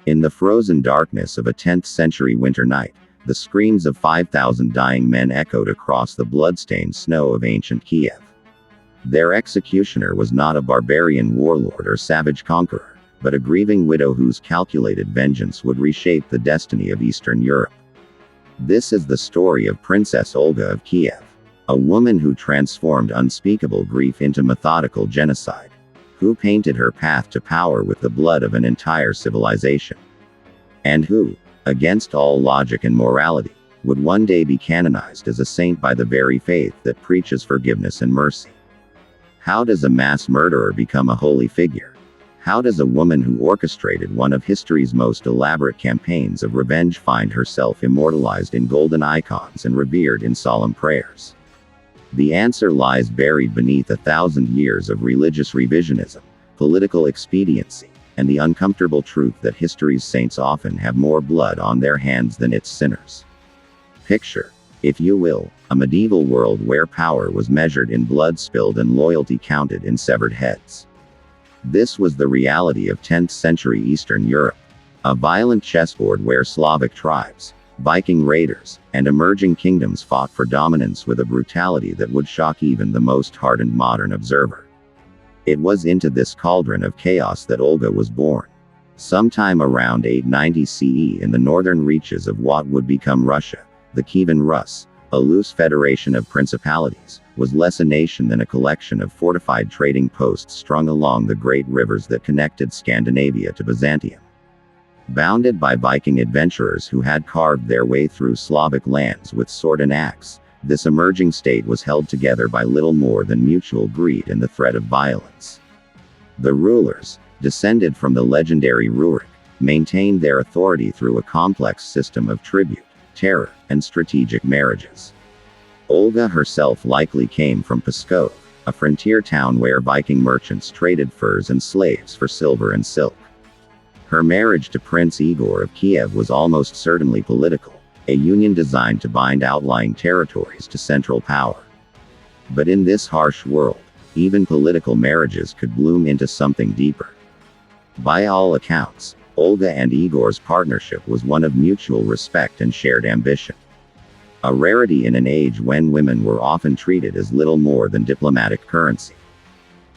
In the frozen darkness of a 10th century winter night, the screams of 5,000 dying men echoed across the blood-stained snow of ancient Kiev. Their executioner was not a barbarian warlord or savage conqueror, but a grieving widow whose calculated vengeance would reshape the destiny of Eastern Europe. This is the story of Princess Olga of Kiev, a woman who transformed unspeakable grief into methodical genocide, who painted her path to power with the blood of an entire civilization, and who, against all logic and morality, would one day be canonized as a saint by the very faith that preaches forgiveness and mercy. How does a mass murderer become a holy figure? How does a woman who orchestrated one of history's most elaborate campaigns of revenge find herself immortalized in golden icons and revered in solemn prayers? The answer lies buried beneath 1,000 years of religious revisionism, political expediency, and the uncomfortable truth that history's saints often have more blood on their hands than its sinners. Picture, if you will, a medieval world where power was measured in blood spilled and loyalty counted in severed heads. This was the reality of 10th century Eastern Europe, a violent chessboard where Slavic tribes, Viking raiders, and emerging kingdoms fought for dominance with a brutality that would shock even the most hardened modern observer. It was into this cauldron of chaos that Olga was born. Sometime around 890 CE in the northern reaches of what would become Russia, the Kievan Rus, a loose federation of principalities, was less a nation than a collection of fortified trading posts strung along the great rivers that connected Scandinavia to Byzantium. Bounded by Viking adventurers who had carved their way through Slavic lands with sword and axe, this emerging state was held together by little more than mutual greed and the threat of violence. The rulers, descended from the legendary Rurik, maintained their authority through a complex system of tribute, terror, and strategic marriages. Olga herself likely came from Pskov, a frontier town where Viking merchants traded furs and slaves for silver and silk. Her marriage to Prince Igor of Kiev was almost certainly political, a union designed to bind outlying territories to central power. But in this harsh world, even political marriages could bloom into something deeper. By all accounts, Olga and Igor's partnership was one of mutual respect and shared ambition. A rarity in an age when women were often treated as little more than diplomatic currency.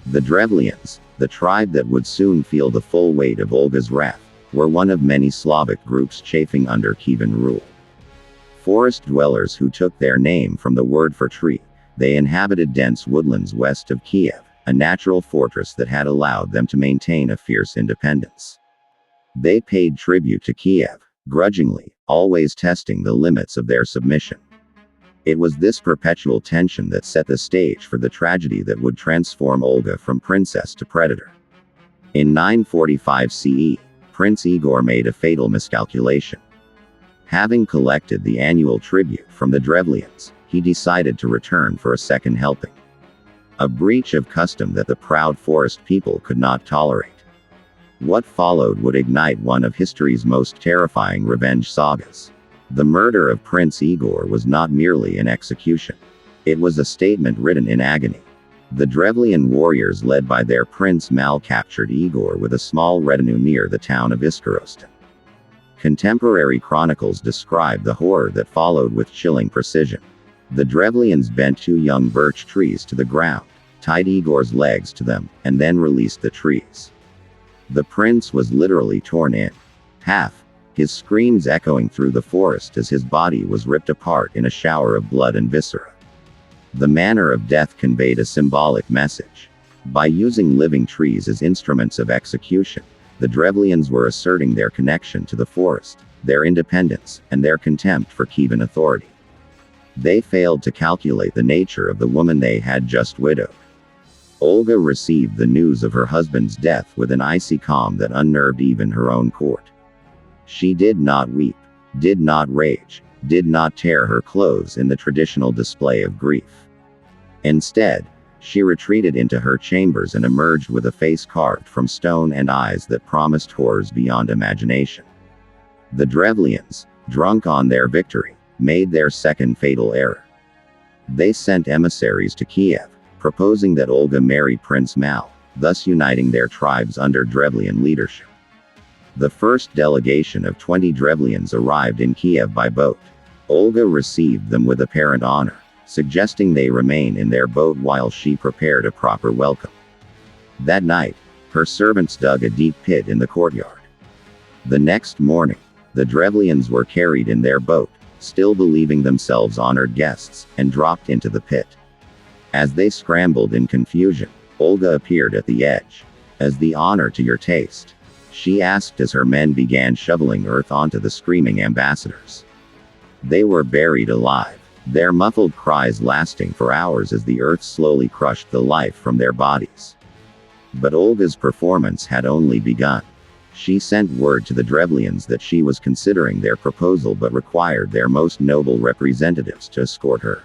The Drevlians, the tribe that would soon feel the full weight of Olga's wrath, were one of many Slavic groups chafing under Kievan rule. Forest dwellers who took their name from the word for tree, they inhabited dense woodlands west of Kiev, a natural fortress that had allowed them to maintain a fierce independence. They paid tribute to Kiev, grudgingly, always testing the limits of their submission. It was this perpetual tension that set the stage for the tragedy that would transform Olga from princess to predator. In 945 CE, Prince Igor made a fatal miscalculation. Having collected the annual tribute from the Drevlians, he decided to return for a second helping. A breach of custom that the proud forest people could not tolerate. What followed would ignite one of history's most terrifying revenge sagas. The murder of Prince Igor was not merely an execution. It was a statement written in agony. The Drevlian warriors led by their prince captured Igor with a small retinue near the town of Iskorostan. Contemporary chronicles describe the horror that followed with chilling precision. The Drevlians bent 2 young birch trees to the ground, tied Igor's legs to them, and then released the trees. The prince was literally torn in half, his screams echoing through the forest as his body was ripped apart in a shower of blood and viscera. The manner of death conveyed a symbolic message. By using living trees as instruments of execution, the Drevlians were asserting their connection to the forest, their independence, and their contempt for Kievan authority. They failed to calculate the nature of the woman they had just widowed. Olga received the news of her husband's death with an icy calm that unnerved even her own court. She did not weep, did not rage, did not tear her clothes in the traditional display of grief. Instead, she retreated into her chambers and emerged with a face carved from stone and eyes that promised horrors beyond imagination. The Drevlians, drunk on their victory, made their second fatal error. They sent emissaries to Kiev, proposing that Olga marry Prince Mal, thus uniting their tribes under Drevlian leadership. The first delegation of 20 Drevlians arrived in Kiev by boat. Olga received them with apparent honor, suggesting they remain in their boat while she prepared a proper welcome. That night, her servants dug a deep pit in the courtyard. The next morning, the Drevlians were carried in their boat, still believing themselves honored guests, and dropped into the pit. As they scrambled in confusion, Olga appeared at the edge. "As the honor to your taste?" she asked as her men began shoveling earth onto the screaming ambassadors. They were buried alive, their muffled cries lasting for hours as the earth slowly crushed the life from their bodies. But Olga's performance had only begun. She sent word to the Drevlians that she was considering their proposal but required their most noble representatives to escort her.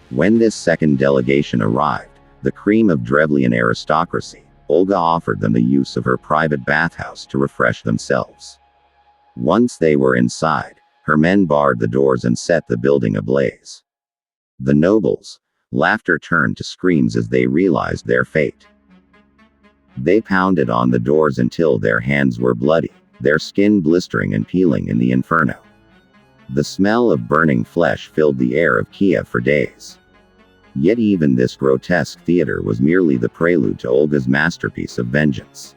When this second delegation arrived, the cream of Drevlian aristocracy, Olga offered them the use of her private bathhouse to refresh themselves. Once they were inside, her men barred the doors and set the building ablaze. The nobles' laughter turned to screams as they realized their fate. They pounded on the doors until their hands were bloody, their skin blistering and peeling in the inferno. The smell of burning flesh filled the air of Kiev for days. Yet even this grotesque theater was merely the prelude to Olga's masterpiece of vengeance.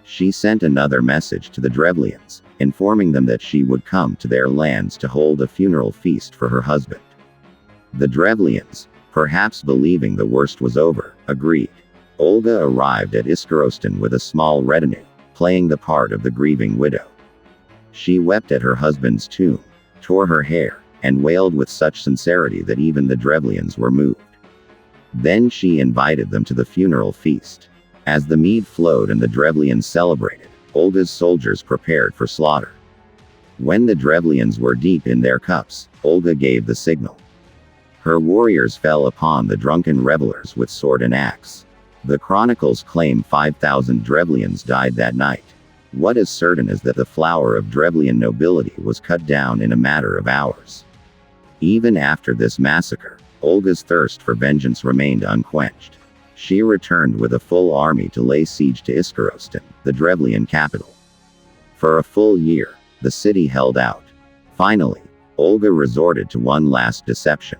She sent another message to the Drevlians, informing them that she would come to their lands to hold a funeral feast for her husband. The Drevlians, perhaps believing the worst was over, agreed. Olga arrived at Iskorostan with a small retinue, playing the part of the grieving widow. She wept at her husband's tomb, tore her hair, and wailed with such sincerity that even the Drevlians were moved. Then she invited them to the funeral feast. As the mead flowed and the Drevlians celebrated, Olga's soldiers prepared for slaughter. When the Drevlians were deep in their cups, Olga gave the signal. Her warriors fell upon the drunken revelers with sword and axe. The chronicles claim 5,000 Drevlians died that night. What is certain is that the flower of Drevlian nobility was cut down in a matter of hours. Even after this massacre, Olga's thirst for vengeance remained unquenched. She returned with a full army to lay siege to Iskorostan, the Drevlian capital. For a full year, the city held out. Finally, Olga resorted to one last deception.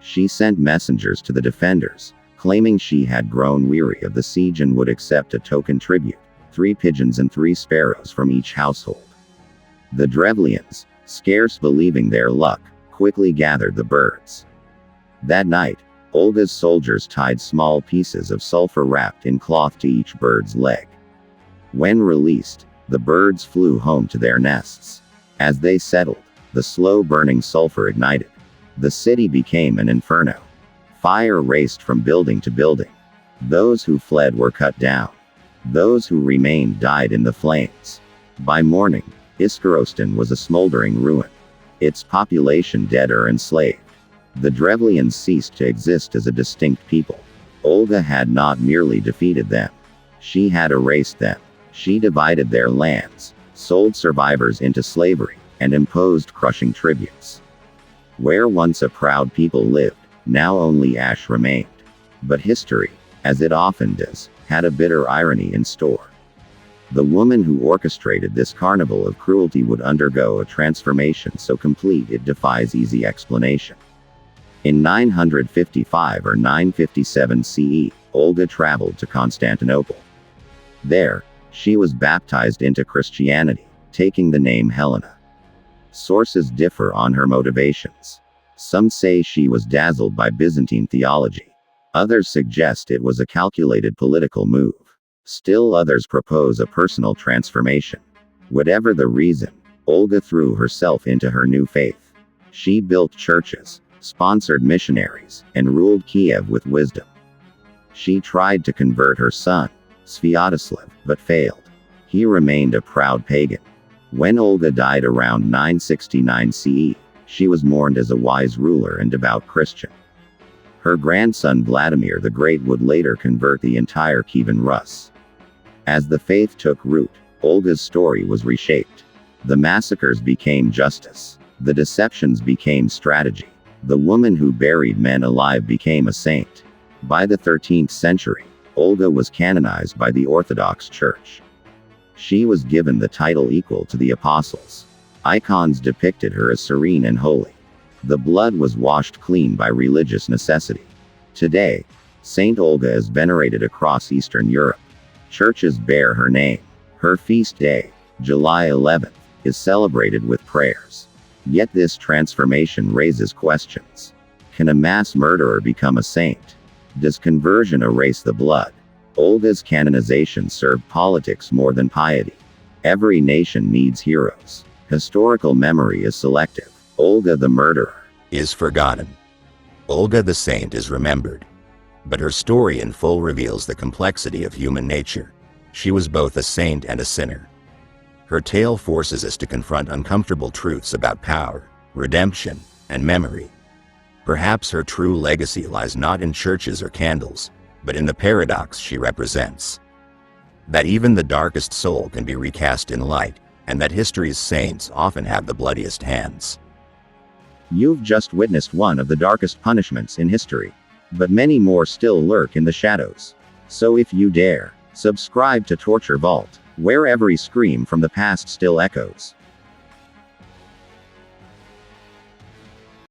She sent messengers to the defenders, claiming she had grown weary of the siege and would accept a token tribute, 3 pigeons and 3 sparrows from each household. The Drevlians, scarce believing their luck, quickly gathered the birds. That night, Olga's soldiers tied small pieces of sulfur wrapped in cloth to each bird's leg. When released, the birds flew home to their nests. As they settled, the slow-burning sulfur ignited. The city became an inferno. Fire raced from building to building. Those who fled were cut down. Those who remained died in the flames. By morning, Iskorostan was a smoldering ruin, its population dead or enslaved. The Drevlians ceased to exist as a distinct people. Olga had not merely defeated them. She had erased them. She divided their lands, sold survivors into slavery, and imposed crushing tributes. Where once a proud people lived, now only ash remained. But history, as it often does, had a bitter irony in store. The woman who orchestrated this carnival of cruelty would undergo a transformation so complete it defies easy explanation. In 955 or 957 CE, Olga traveled to Constantinople. There, she was baptized into Christianity, taking the name Helena. Sources differ on her motivations. Some say she was dazzled by Byzantine theology. Others suggest it was a calculated political move. Still others propose a personal transformation. Whatever the reason, Olga threw herself into her new faith. She built churches, sponsored missionaries, and ruled Kiev with wisdom. She tried to convert her son, Sviatoslav, but failed. He remained a proud pagan. When Olga died around 969 CE, she was mourned as a wise ruler and devout Christian. Her grandson Vladimir the Great would later convert the entire Kievan Rus. As the faith took root, Olga's story was reshaped. The massacres became justice. The deceptions became strategy. The woman who buried men alive became a saint. By the 13th century, Olga was canonized by the Orthodox Church. She was given the title equal to the apostles. Icons depicted her as serene and holy. The blood was washed clean by religious necessity. Today, Saint Olga is venerated across Eastern Europe. Churches bear her name. Her feast day, July 11th, is celebrated with prayers. Yet this transformation raises questions. Can a mass murderer become a saint? Does conversion erase the blood? Olga's canonization served politics more than piety. Every nation needs heroes. Historical memory is selective. Olga the murderer is forgotten. Olga the saint is remembered. But her story in full reveals the complexity of human nature. She was both a saint and a sinner. Her tale forces us to confront uncomfortable truths about power, redemption, and memory. Perhaps her true legacy lies not in churches or candles, but in the paradox she represents. That even the darkest soul can be recast in light, and that history's saints often have the bloodiest hands. You've just witnessed one of the darkest punishments in history. But many more still lurk in the shadows. So if you dare, subscribe to Torture Vault, where every scream from the past still echoes.